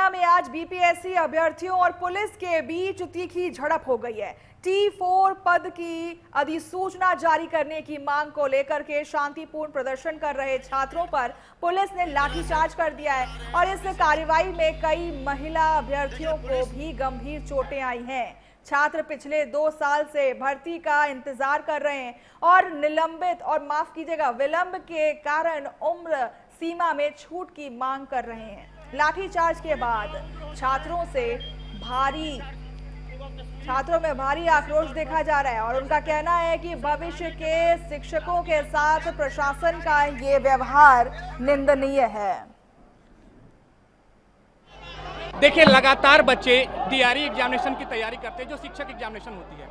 पटना में आज बीपीएससी अभ्यर्थियों और पुलिस के बीच तीखी झड़प हो गई है। T4 पद की अधिसूचना जारी करने की मांग को लेकर के शांतिपूर्ण प्रदर्शन कर रहे छात्रों पर पुलिस ने लाठीचार्ज कर दिया है और इस कार्रवाई में कई महिला अभ्यर्थियों को भी गंभीर चोटें आई हैं। छात्र पिछले 2 साल से भर्ती का इंतजार कर रहे हैं और निलंबित और माफ कीजिएगा विलंब के कारण उम्र सीमा में छूट की मांग कर रहे हैं। लाठीचार्ज के बाद छात्रों में भारी आक्रोश देखा जा रहा है और उनका कहना है कि भविष्य के शिक्षकों के साथ प्रशासन का ये व्यवहार निंदनीय है। देखिए, लगातार बच्चे डीआरई एग्जामिनेशन की तैयारी करते हैं जो शिक्षक एग्जामिनेशन होती है।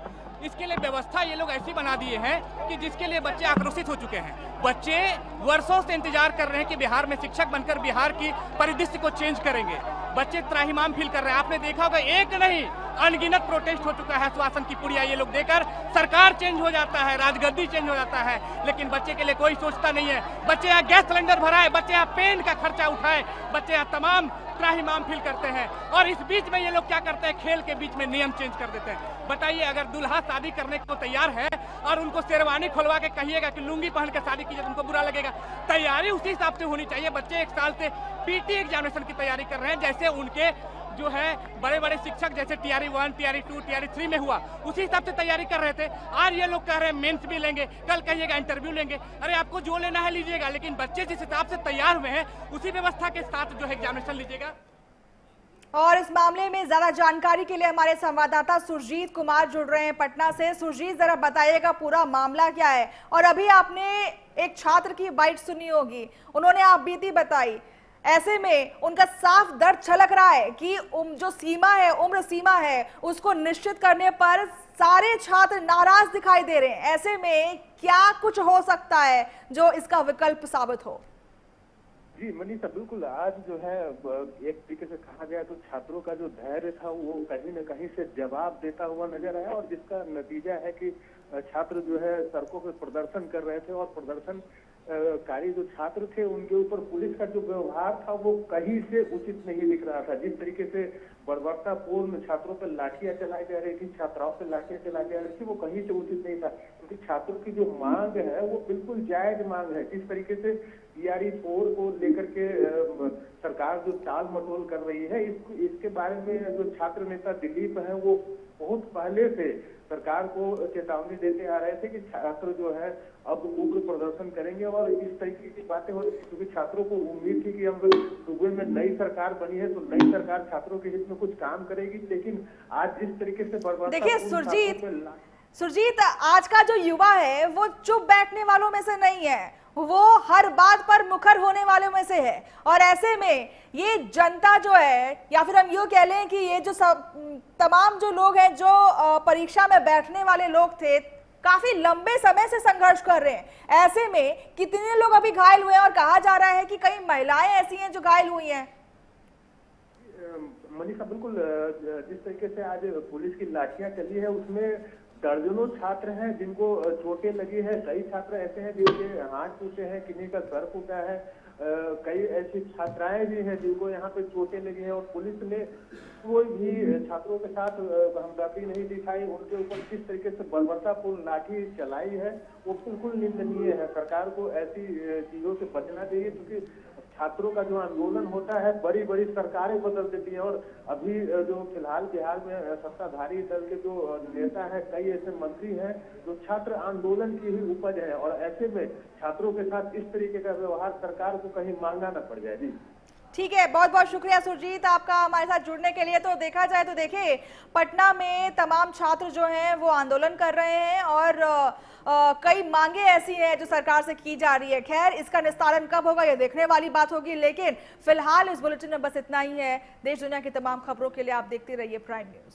इसके लिए व्यवस्था ये लोग ऐसी बना दिए हैं कि जिसके लिए बच्चे आक्रोशित हो चुके हैं। बच्चे वर्षों से इंतजार कर रहे हैं कि बिहार में शिक्षक बनकर बिहार की परिदृश्य को चेंज करेंगे। बच्चे त्राहिमाम फील कर रहे हैं। आपने देखा होगा, एक नहीं अनगिनत प्रोटेस्ट हो चुका है। श्वासन की पुड़िया ये लोग देकर सरकार चेंज हो जाता है, राजगद्दी चेंज हो जाता है, लेकिन बच्चे के लिए कोई सोचता नहीं है। बच्चे यहाँ गैस सिलेंडर भराए, बच्चे यहाँ पेन का खर्चा उठाए, बच्चे यहाँ तमाम त्राहिमाम फील करते हैं। और इस बीच में ये लोग क्या करते हैं, खेल के बीच में नियम चेंज कर देते हैं। बताइए, अगर दूल्हा शादी करने को तैयार है और उनको शेरवानी खोलवा के कहिएगा कि लुंगी पहन के शादी कीजिए, उनको बुरा लगेगा। तैयारी उसी हिसाब से होनी चाहिए। बच्चे 1 साल से पीटी एग्जामिनेशन की तैयारी कर रहे हैं, जैसे उनके जो है बड़े बड़े शिक्षक जैसे टीआरई 1, टीआरई 2, टीआरई 3 में हुआ, उसी हिसाब से तैयारी कर रहे थे। आज ये लोग कह रहे हैं मेंस भी लेंगे, कल कहिएगा इंटरव्यू लेंगे। अरे आपको जो लेना है लीजिएगा, लेकिन बच्चे जिस हिसाब से तैयार हुए हैं उसी व्यवस्था के साथ जो है एग्जामिनेशन लीजिएगा। और इस मामले में ज्यादा जानकारी के लिए हमारे संवाददाता सुरजीत कुमार जुड़ रहे हैं पटना से। सुरजीत, जरा बताइएगा पूरा मामला क्या है। और अभी आपने एक छात्र की बाइट सुनी होगी, उन्होंने आप बीती बताई, ऐसे में उनका साफ दर्द छलक रहा है कि जो सीमा है, उम्र सीमा है, उसको निश्चित करने पर सारे छात्र नाराज दिखाई दे रहे हैं। ऐसे में क्या कुछ हो सकता है जो इसका विकल्प साबित हो? जी मनीषा, बिल्कुल। आज जो है एक तरीके से कहा गया तो छात्रों का जो धैर्य था वो कहीं न कहीं से जवाब देता हुआ नजर आया और जिसका नतीजा है कि छात्र जो है सड़कों पर प्रदर्शन कर रहे थे और प्रदर्शनकारी जो छात्र थे उनके ऊपर पुलिस का जो व्यवहार था वो कहीं से उचित नहीं दिख रहा था। जिस तरीके से बर्बरतापूर्ण छात्रों पर लाठियां चलाई जा रही थी, छात्राओं पर लाठियां चलाई जा रही थी, वो कहीं से उचित नहीं था। क्योंकि छात्रों की जो मांग है वो बिल्कुल जायज मांग है। जिस तरीके से टीआरई 4 को लेकर के सरकार जो टाल मटोल कर रही है, इसके बारे में जो छात्र नेता दिलीप हैं वो बहुत पहले से सरकार को चेतावनी देते आ रहे थे कि छात्र जो है अब उग्र प्रदर्शन करेंगे और इस तरीके की बातें हो रही थी। क्योंकि छात्रों को उम्मीद थी कि अब सूबे में नई सरकार बनी है तो नई सरकार छात्रों के हित में कुछ काम करेगी, लेकिन आज जिस तरीके से बर्बाद। देखिए सुरजीत, आज का जो युवा है वो चुप बैठने वालों में से नहीं है, वो हर बात पर मुखर होने वालों में से है। और ऐसे में ये जनता जो है, या फिर हम यूँ कह लें कि ये जो तमाम जो लोग हैं जो परीक्षा में बैठने वाले लोग थे, काफी लंबे समय से संघर्ष कर रहे हैं। ऐसे में कितने लोग अभी घायल हुए हैं और कहा जा रहा है कि कई महिलाएं ऐसी हैं जो घायल हुई हैं। मनीषा, बिल्कुल। जिस तरीके से आज पुलिस की लाठियां चली है उसमें दर्जनों छात्र हैं जिनको चोटें लगी है। कई छात्र ऐसे हैं जिनके हाथ टूटे हैं, किन्हीं का सर फूटा है, कई ऐसी छात्राएं भी हैं जिनको यहाँ पे चोटें लगी हैं और पुलिस ने कोई भी छात्रों के साथ हमदर्दी नहीं दिखाई। उनके ऊपर किस तरीके से बर्बरतापूर्ण लाठी चलाई है वो बिल्कुल निंदनीय है। सरकार को ऐसी चीजों से बचना चाहिए, क्योंकि छात्रों का जो आंदोलन होता है बड़ी बड़ी सरकारें बदल देती हैं। और अभी जो फिलहाल बिहार में सत्ताधारी दल के जो नेता है, कई ऐसे मंत्री हैं जो छात्र आंदोलन की ही उपज है और ऐसे में छात्रों के साथ इस तरीके का व्यवहार सरकार को कहीं मांगा न पड़ जाए। जी ठीक है, बहुत बहुत शुक्रिया सुरजीत आपका हमारे साथ जुड़ने के लिए। तो देखा जाए तो देखिए, पटना में तमाम छात्र जो हैं वो आंदोलन कर रहे हैं और कई मांगे ऐसी हैं जो सरकार से की जा रही है। खैर, इसका निस्तारण कब होगा ये देखने वाली बात होगी, लेकिन फिलहाल इस बुलेटिन में बस इतना ही है। देश दुनिया की तमाम खबरों के लिए आप देखते रहिए प्राइम न्यूज।